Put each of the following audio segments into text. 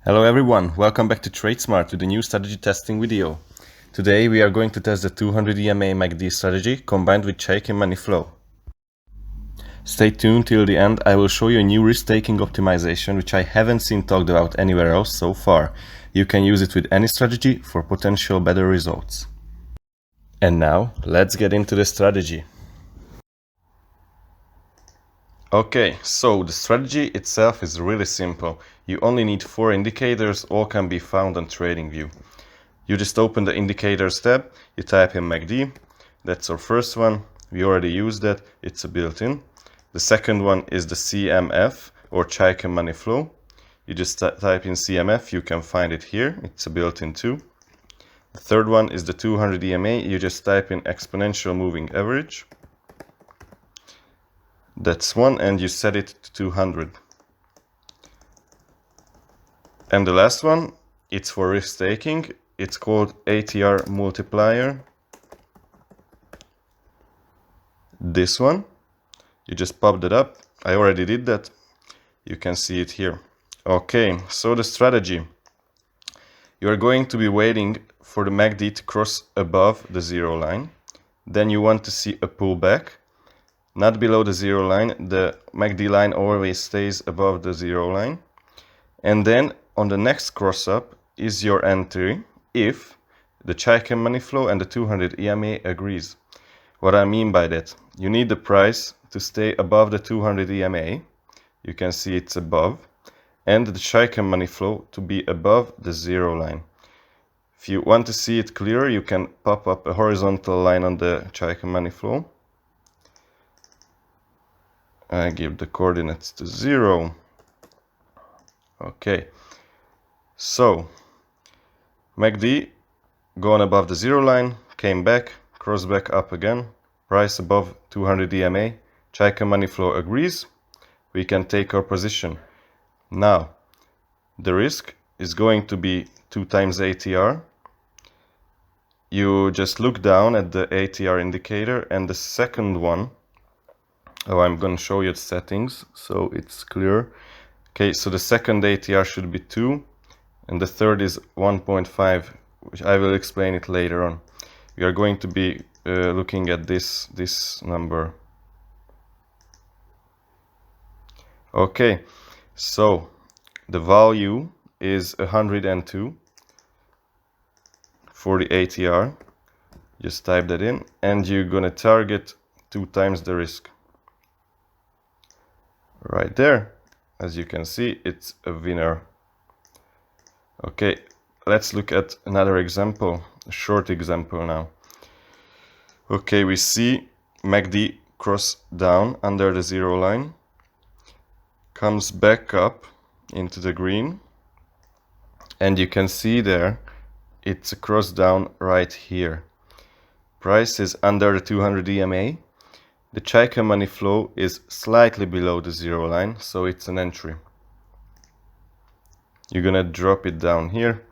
Hello everyone, welcome back to TradeSmart with a new strategy testing video. Today we are going to test the 200 EMA MACD strategy combined with Wecome money flow. Stay tuned till the end. I will show you a new risk-taking optimization which I haven't seen talked about anywhere else so far. You can use it with any strategy for potential better results. And now let's get into the strategy. Okay, so the strategy itself is really simple. You only need 4 indicators, all can be found on TradingView. You just open the indicators tab, you type in MACD, that's our first one, we already used that, it's a built-in. The second one is the CMF, or Wecome money flow. You just type in CMF, you can find it here, it's a built-in too. The third one is the 200 EMA, you just type in exponential moving average. That's one, and you set it to 200. And the last one, it's for risk taking. It's called ATR multiplier. This one, you just popped it up. I already did that. You can see it here. Okay, so the strategy. You are going to be waiting for the MACD to cross above the zero line. Then you want to see a pullback. Not below the zero line, the MACD line always stays above the zero line. And then on the next cross up is your entry if the Wecome money flow and the 200 EMA agrees. What I mean by that, you need the price to stay above the 200 EMA, you can see it's above, and the Wecome money flow to be above the zero line. If you want to see it clearer, you can pop up a horizontal line on the Wecome money flow. I give the coordinates to 0. Okay, so MACD gone above the zero line, came back, crossed back up again, price above 200 EMA, Wecome money flow agrees, we can take our position. Now, the risk is going to be 2 times ATR. You just look down at the ATR indicator, and the second one, I'm going to show you the settings so it's clear. Okay, so the second ATR should be 2 and the third is 1.5, which I will explain it later on. We are going to be looking at this number. Okay, so the value is 102 for the ATR. Just type that in and you're gonna target 2 times the risk. Right there, as you can see, it's a winner. Okay, let's look at another example, a short example now. Okay, we see MACD cross down under the zero line, comes back up into the green, and you can see there it's a cross down right here. Price is under the 200 EMA. The Wecome money flow is slightly below the zero line, so it's an entry. You're gonna drop it down here.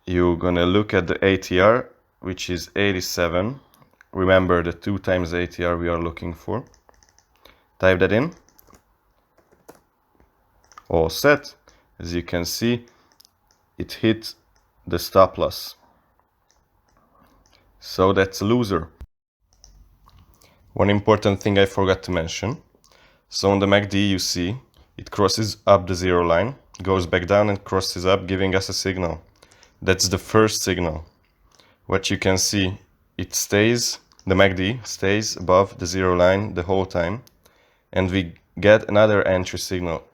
You're gonna look at the ATR, which is 87. Remember the 2 times ATR we are looking for. Type that in. All set. As you can see, it hit the stop loss. So that's a loser. One important thing I forgot to mention. So on the MACD you see it crosses up the zero line, goes back down and crosses up, giving us a signal. That's the first signal. What you can see, it stays, the MACD stays above the zero line the whole time, and we get another entry signal.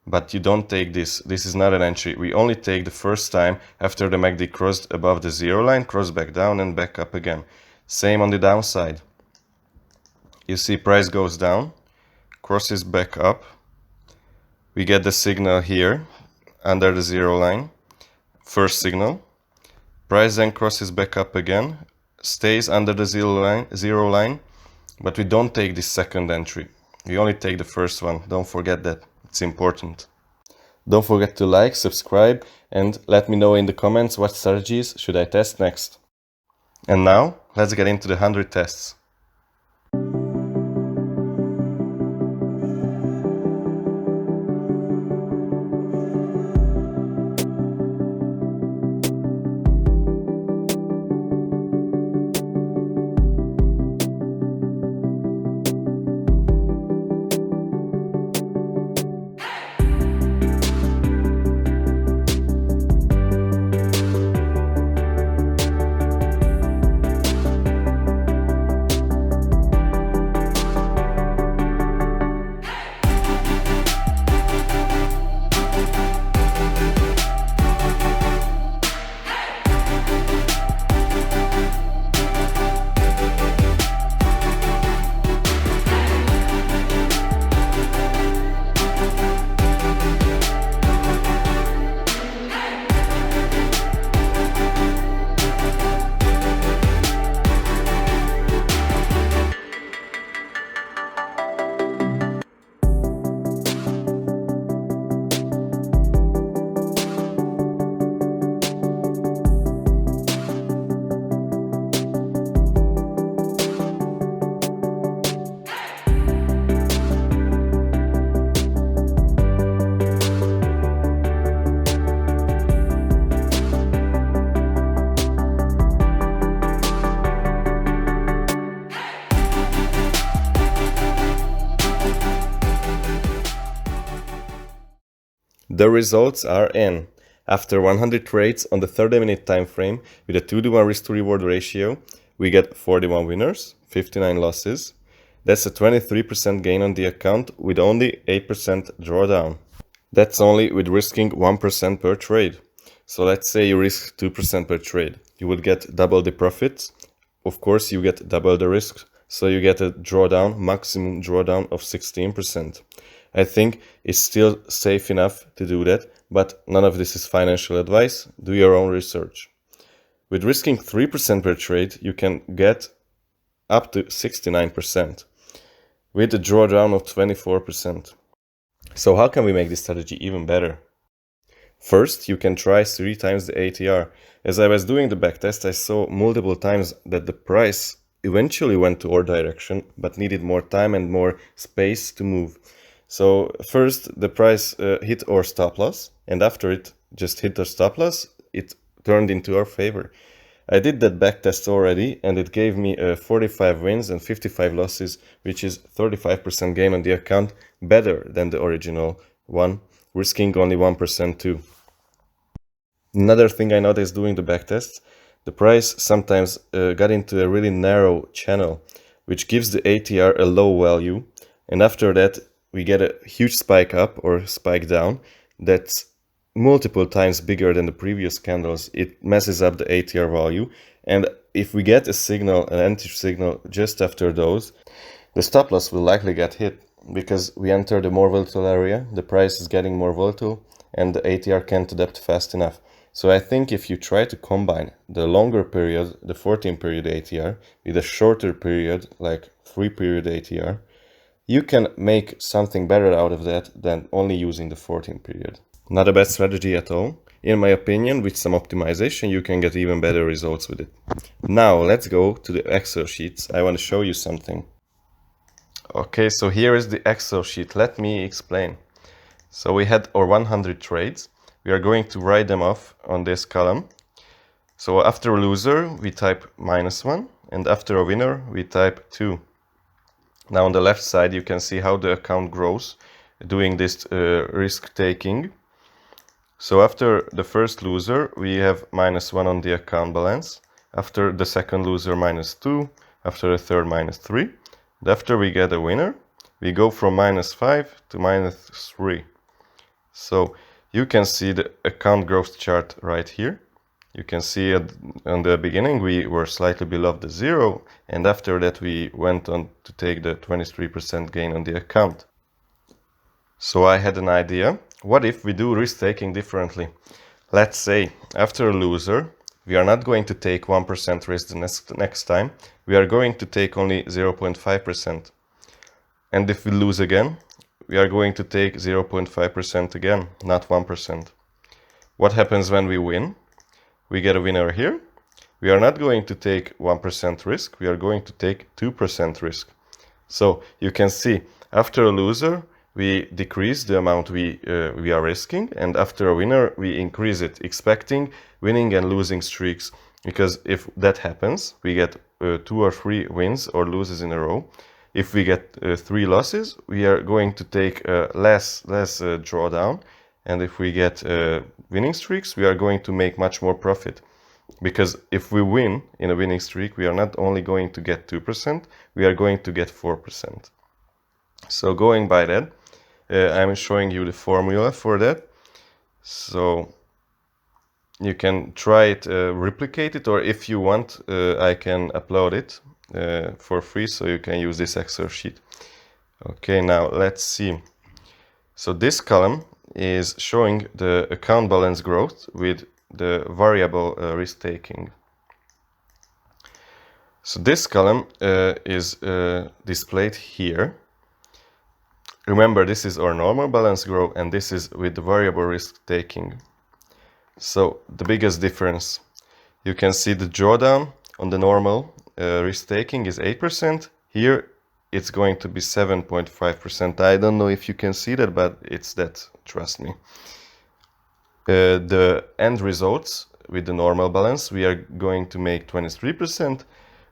But you don't take this is not an entry. We only take the first time after the MACD crossed above the zero line, crossed back down and back up again. Same on the downside. You see price goes down, crosses back up. We get the signal here under the zero line, first signal. Price then crosses back up again, stays under the zero line, but we don't take this second entry. We only take the first one. Don't forget that. It's important. Don't forget to like, subscribe, and let me know in the comments what strategies should I test next. And now, let's get into the 100 tests. The results are in. After 100 trades on the 30-minute time frame with a 2-to-1 risk-to-reward ratio, we get 41 winners, 59 losses. That's a 23% gain on the account with only 8% drawdown. That's only with risking 1% per trade. So let's say you risk 2% per trade. You would get double the profits. Of course, you get double the risk. So you get a drawdown, maximum drawdown of 16%. I think it's still safe enough to do that, but none of this is financial advice. Do your own research. With risking 3% per trade, you can get up to 69%, with a drawdown of 24%. So how can we make this strategy even better? First, you can try 3 times the ATR. As I was doing the backtest, I saw multiple times that the price eventually went to our direction, but needed more time and more space to move. So first, the price hit our stop loss, and after it just hit our stop loss, it turned into our favor. I did that backtest already, and it gave me 45 wins and 55 losses, which is 35% gain on the account, better than the original one, risking only 1% too. Another thing I noticed doing the backtests, the price sometimes got into a really narrow channel, which gives the ATR a low value, and after that we get a huge spike up or spike down that's multiple times bigger than the previous candles. It messes up the ATR value, and if we get a signal, an anti-signal just after those, the stop loss will likely get hit because we enter the more volatile area, the price is getting more volatile, and the ATR can't adapt fast enough. So I think if you try to combine the longer period, the 14 period ATR, with a shorter period, like 3 period ATR, you can make something better out of that than only using the 14 period. Not a bad strategy at all. In my opinion, with some optimization, you can get even better results with it. Now, let's go to the Excel sheets. I want to show you something. Okay, so here is the Excel sheet. Let me explain. So we had our 100 trades. We are going to write them off on this column. So after a loser, we type -1, and after a winner, we type 2. Now on the left side, you can see how the account grows doing this risk-taking. So after the first loser, we have -1 on the account balance. After the second loser, -2. After the third, -3. And after we get a winner, we go from -5 to -3. So you can see the account growth chart right here. You can see on the beginning we were slightly below the 0, and after that we went on to take the 23% gain on the account. So I had an idea. What if we do risk-taking differently? Let's say after a loser, we are not going to take 1% risk the next time. We are going to take only 0.5%. And if we lose again, we are going to take 0.5% again, not 1%. What happens when we win? We get a winner here. We are not going to take 1% risk. We are going to take 2% risk. So you can see after a loser, we decrease the amount we are risking, and after a winner, we increase it, expecting winning and losing streaks. Because if that happens, we get 2 or 3 wins or losses in a row. If we get 3 losses, we are going to take less drawdown. And if we get winning streaks, we are going to make much more profit. Because if we win in a winning streak, we are not only going to get 2%, we are going to get 4%. So going by that, I'm showing you the formula for that. So you can try it, replicate it, or if you want, I can upload it for free, so you can use this Excel sheet. Okay, now let's see. So this column is showing the account balance growth with the variable risk-taking. So this column is displayed here. Remember, this is our normal balance growth, and this is with the variable risk-taking. So the biggest difference, you can see the drawdown on the normal risk-taking is 8%. Here it's going to be 7.5%. I don't know if you can see that, but it's that, trust me. The end results with the normal balance, we are going to make 23%.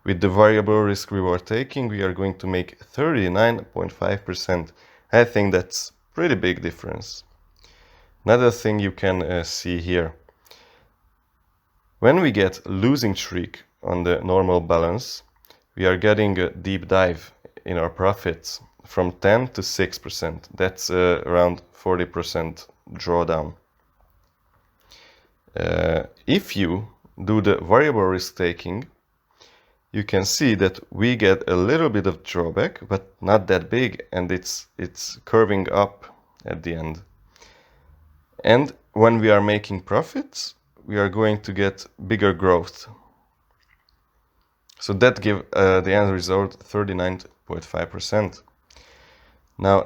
With the variable risk reward taking, we are going to make 39.5%. I think that's pretty big difference. Another thing you can see here. When we get losing streak on the normal balance, we are getting a deep dive in our profits from 10 to 6%. That's around 40% drawdown. If you do the variable risk taking, you can see that we get a little bit of drawback, but not that big, and it's curving up at the end. And when we are making profits, we are going to get bigger growth. So that gives the end result 39.5%. Now,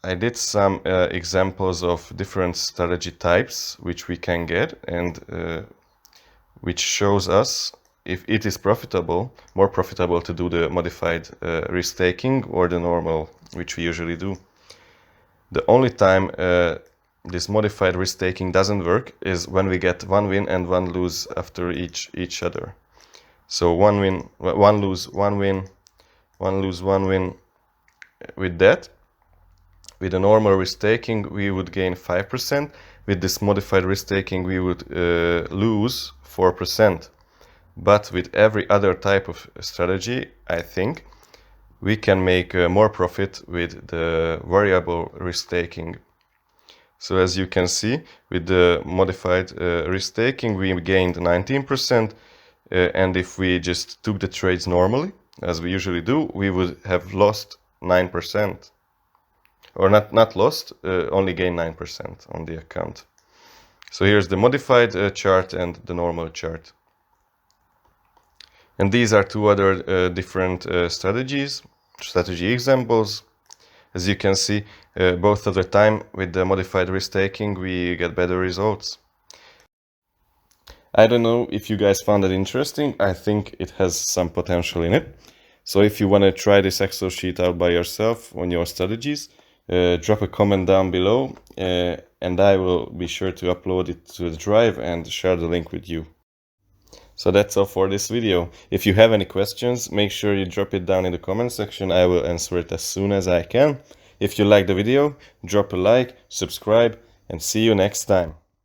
I did some examples of different strategy types which we can get, and which shows us if it is profitable, more profitable to do the modified risk taking or the normal, which we usually do. The only time this modified risk taking doesn't work is when we get one win and one lose after each other. So one win, one lose, one win, one lose, one win. With that, with a normal risk taking, we would gain 5%. With this modified risk taking, we would lose 4%. But with every other type of strategy, I think we can make more profit with the variable risk taking. So as you can see, with the modified risk taking, we gained 19%. And if we just took the trades normally, as we usually do, we would have lost 9%. Or not lost, only gained 9% on the account. So here's the modified chart and the normal chart. And these are two other different strategy examples. As you can see, both of the time with the modified risk taking, we get better results. I don't know if you guys found it interesting. I think it has some potential in it. So if you want to try this Excel sheet out by yourself on your strategies, drop a comment down below, and I will be sure to upload it to the drive and share the link with you. So that's all for this video. If you have any questions, make sure you drop it down in the comment section. I will answer it as soon as I can. If you like the video, drop a like, subscribe, and see you next time.